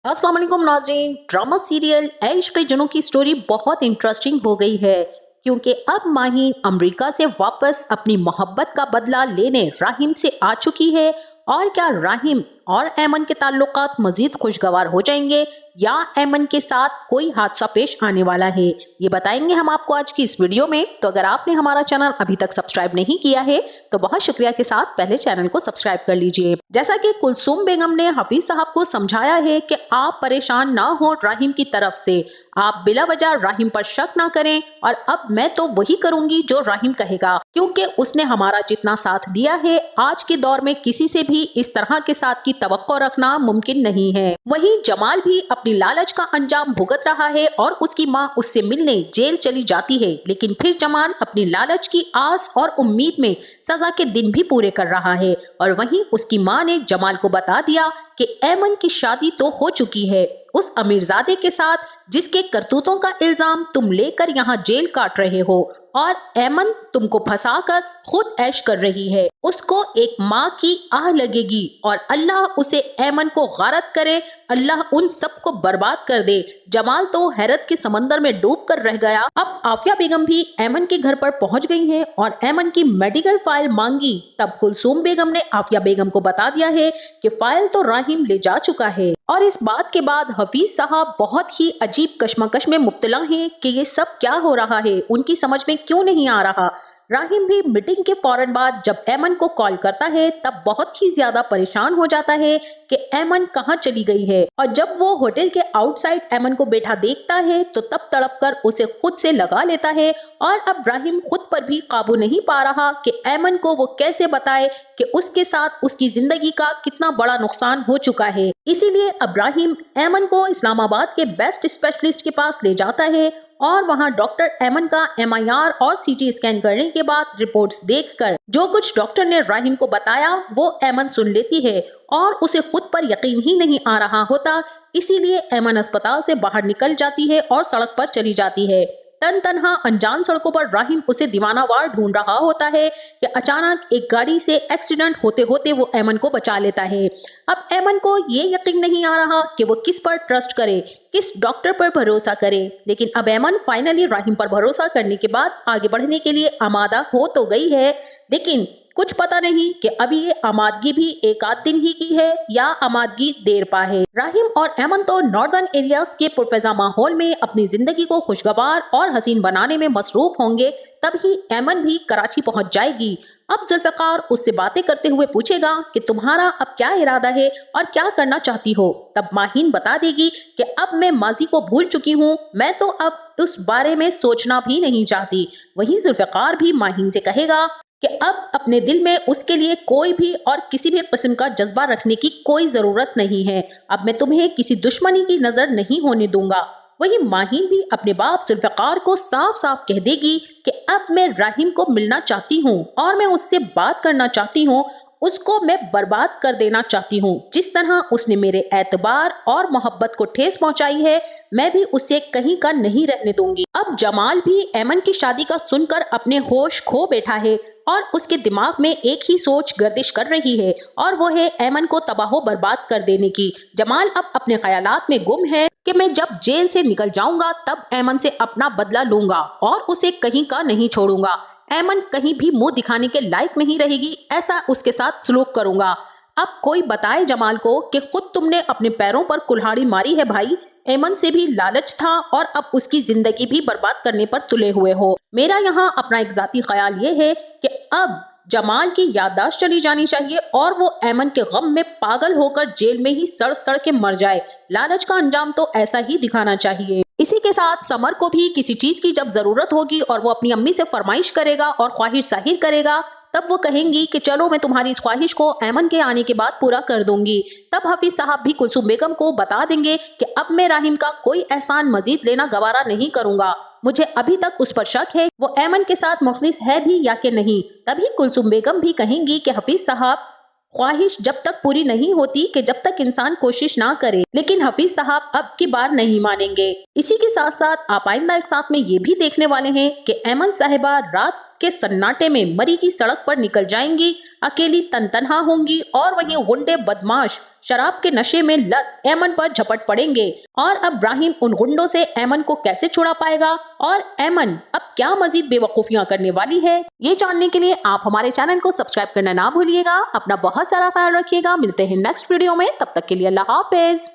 अस्सलाम वालेकुम नाज़रीन। ड्रामा सीरियल ऐश के जनों की स्टोरी बहुत इंटरेस्टिंग हो गई है क्योंकि अब माहीन अमेरिका से वापस अपनी मोहब्बत का बदला लेने राहिम से आ चुकी है। और क्या राहिम और ऐमन के ताल्लुकात मजीद खुशगवार हो जाएंगे या ऐमन के साथ कोई हादसा पेश आने वाला है, ये बताएंगे हम आपको आज की इस वीडियो में। तो अगर आपने हमारा चैनल अभी तक सब्सक्राइब नहीं किया है तो बहुत शुक्रिया के साथ पहले चैनल को सब्सक्राइब कर लीजिए। जैसा कि कुलसूम बेगम ने हफीज साहब को समझाया है कि आप परेशान ना हो राहिम की तरफ से, आप बिला वजह राहिम पर शक ना करें और अब मैं तो वही करूंगी जो राहिम कहेगा, क्योंकि उसने हमारा जितना साथ दिया है आज के दौर में किसी से भी इस तरह के साथ की तवक्को रखना मुमकिन नहीं है। वहीं जमाल भी अपनी लालच का अंजाम भुगत रहा है और उसकी माँ उससे मिलने जेल चली जाती है, लेकिन फिर जमाल अपनी लालच की आस और उम्मीद में सजा के दिन भी पूरे कर रहा है। और वहीं उसकी माँ ने जमाल को बता दिया कि ऐमन की शादी तो हो चुकी है उस अमीरजादे के साथ जिसके करतूतों का इल्जाम तुम लेकर यहाँ जेल काट रहे हो, और ऐमन तुमको फंसाकर खुद ऐश कर रही है। उसको एक माँ की आह लगेगी और अल्लाह उसे ऐमन को गारत करे, अल्लाह उन सबको बर्बाद कर दे। जमाल तो हैरत के समंदर में डूब कर रह गया। अब आफिया बेगम भी ऐमन के घर पर पहुंच गई है और ऐमन की मेडिकल फाइल मांगी। तब कुलसूम बेगम ने आफिया बेगम को बता दिया है कि फाइल तो राहिम ले जा चुका है। और इस बात के बाद हफीज साहब बहुत ही अजीब कश्मकश में मुब्तला हैं कि ये सब क्या हो रहा है, उनकी समझ में क्यों नहीं आ रहा। राहिम भी मीटिंग के फौरन बाद जब ऐमन को कॉल करता है तब बहुत ही ज्यादा परेशान हो जाता है कि ऐमन कहाँ चली गई है। और जब वो होटल के आउटसाइड ऐमन को बैठा देखता है तो तब तड़प कर उसे खुद से लगा लेता है। और अब राहिम खुद पर भी काबू नहीं पा रहा कि ऐमन को वो कैसे बताए कि उसके साथ उसकी जिंदगी का कितना बड़ा नुकसान हो चुका है। इसीलिए अब राहिम ऐमन को इस्लामाबाद के बेस्ट स्पेशलिस्ट के पास ले जाता है और वहां डॉक्टर ऐमन का MIR और CT स्कैन करने के बाद रिपोर्ट्स देखकर जो कुछ डॉक्टर ने राहिम को बताया वो ऐमन सुन लेती है और उसे खुद पर यकीन ही नहीं आ रहा होता। इसीलिए ऐमन अस्पताल से बाहर निकल जाती है और सड़क पर चली जाती है। तन तनहा अनजान सड़कों पर राहिम उसे दीवानावार ढूंढ रहा होता है कि अचानक एक गाड़ी से एक्सीडेंट होते होते वो ऐमन को बचा लेता है। अब ऐमन को ये यकीन नहीं आ रहा कि वो किस पर ट्रस्ट करे, किस डॉक्टर पर भरोसा करे, लेकिन अब ऐमन फाइनली राहिम पर भरोसा करने के बाद आगे बढ़ने के लिए आमादा हो तो गई है, लेकिन कुछ पता नहीं कि अभी ये आमादगी भी एक आध दिन ही की है या आमादगी देर पा है। राहिम और ऐमन तो नॉर्दर्न एरियाज के पुरफैजा माहौल में अपनी जिंदगी को खुशगवार और हसीन बनाने में मसरूफ होंगे। तभी ऐमन भी कराची पहुंच जाएगी। अब जुल्फिकार उससे बातें करते हुए पूछेगा कि तुम्हारा अब क्या इरादा है और क्या करना चाहती हो। तब माहीन बता देगी कि अब मैं माजी को भूल चुकी हूँ, मैं तो अब उस बारे में सोचना भी नहीं चाहती। वहीं जुल्फिकार भी माहीन से कहेगा कि अब अपने दिल में उसके लिए कोई भी और किसी भी किस्म का जज्बा रखने की कोई जरूरत नहीं है। अब मैं तुम्हें किसी दुश्मनी की नजर नहीं होने दूंगा। वही माहीन भी अपने बाप जुल्फिकार को साफ साफ कह देगी कि अब मैं राहिम को मिलना चाहती हूँ और मैं उससे बात करना चाहती हूँ, उसको मैं बर्बाद कर देना चाहती हूँ। जिस तरह उसने मेरे एतबार और मोहब्बत को ठेस पहुंचाई है मैं भी उसे कहीं का नहीं रहने दूंगी। अब जमाल भी ऐमन की शादी का सुनकर अपने होश खो बैठा है और उसके दिमाग में एक ही सोच गर्दिश कर रही है और वो है ऐमन को तबाहो बर्बाद कर देने की। जमाल अब अपने ख्यालात में गुम है कि मैं जब जेल से निकल जाऊंगा तब ऐमन से अपना बदला लूंगा और उसे कहीं का नहीं छोड़ूंगा। ऐमन कहीं भी मुंह दिखाने के लायक नहीं रहेगी, ऐसा उसके साथ सलूक करूंगा। अब कोई बताए जमाल को कि खुद तुमने अपने पैरों पर कुल्हाड़ी मारी है भाई, ऐमन से भी लालच था और अब उसकी जिंदगी भी बर्बाद करने पर तुले हुए हो। मेरा यहाँ अपना एक जाती ख्याल ये है कि अब जमाल की याददाश्त चली जानी चाहिए और वो ऐमन के गम में पागल होकर जेल में ही सड़ सड़ के मर जाए। लालच का अंजाम तो ऐसा ही दिखाना चाहिए। इसी के साथ समर को भी किसी चीज की जब जरूरत होगी और वो अपनी अम्मी से फरमाइश करेगा और ख्वाहिश जाहिर करेगा तब वो कहेंगी कि चलो मैं तुम्हारी इस ख्वाहिश को ऐमन के आने के बाद पूरा कर दूंगी। तब हफीज साहब भी कुलसूम बेगम को बता देंगे कि अब मैं राहिम का कोई एहसान मजीद लेना गवारा नहीं करूंगा, मुझे अभी तक उस पर शक है वो ऐमन के साथ मुखलिस है भी या कि नहीं। तभी कुलसूम बेगम भी कहेंगी कि हफीज साहब ख्वाहिश जब तक पूरी नहीं होती कि जब तक इंसान कोशिश ना करे, लेकिन हफीज साहब अब की बार नहीं मानेंगे। इसी के साथ साथ आप आइंदा एक साथ में ये भी देखने वाले हैं कि ऐमन साहिबा रात के सन्नाटे में मरी की सड़क पर निकल जाएंगी, अकेली तनतनहा होंगी और वहीं गुंडे बदमाश शराब के नशे में लत ऐमन पर झपट पड़ेंगे। और अब राहिम उन गुंडों से ऐमन को कैसे छुड़ा पाएगा और ऐमन अब क्या मजीद बेवकूफियां करने वाली है, ये जानने के लिए आप हमारे चैनल को सब्सक्राइब करना ना भूलिएगा। अपना बहुत सारा ख्याल रखिएगा। मिलते हैं नेक्स्ट वीडियो में, तब तक के लिए अल्लाह हाफिज।